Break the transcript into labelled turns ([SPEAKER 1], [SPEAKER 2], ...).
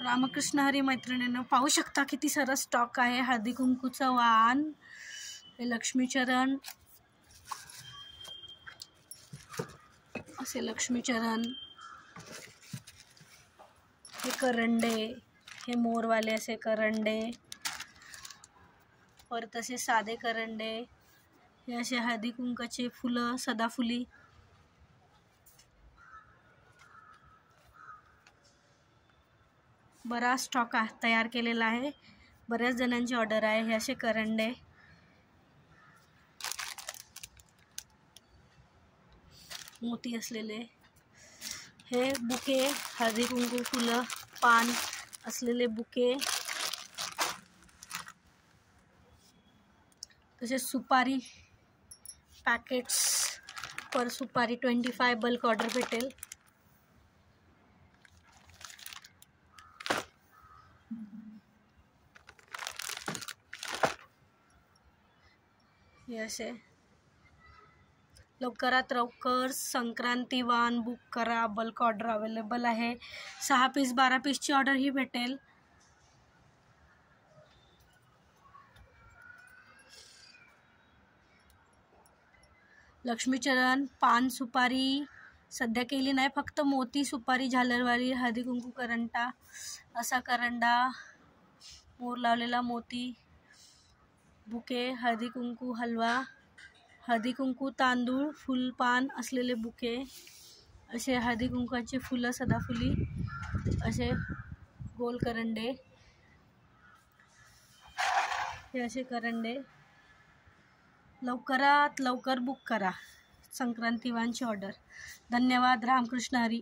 [SPEAKER 1] रामकृष्ण हरी मैत्रिणींनो, पाहू शकता किती सारा स्टॉक आहे. हळदी कुंकूचं वाण, हे लक्ष्मीचरण, असे लक्ष्मीचरण, हे करंडे, हे मोरवाले असे करंडे, परत असे साधे करंडे, हे असे हळदी कुंकाचे फुलं, सदाफुली, बराच स्टॉक तयार केलेला आहे. बऱ्याच जणांची ऑर्डर आहे. हे असे करंडे, मोती असलेले, हे बुके, हळदी कुंकू, फुलं, पान असलेले बुके, तसेच सुपारी पॅकेट्स, पर सुपारी 25 बल्क ऑर्डर भेटेल. हे असे लवकरात लवकर संक्रांती वाण बुक करा. बल्क ऑर्डर अवेलेबल आहे. 6 पीस 12 पीसची ऑर्डर ही भेटेल. लक्ष्मीचरण, पान सुपारी सध्या केली नाही, फक्त मोती सुपारी, झालरवाली, हळदी कुंकू करंटा, असा करंडा, मोर लावलेला मोती, बुके, हळदी कुंकू हलवा, हळदी कुंकू तांदूळ, फुलपान असलेले बुके, असे हळदी कुंकाचे फुलं, सदाफुली, असे गोल करंडे, हे असे करंडे. लवकरात लवकर बुक करा संक्रांती वाणची ऑर्डर. धन्यवाद. रामकृष्ण हरी.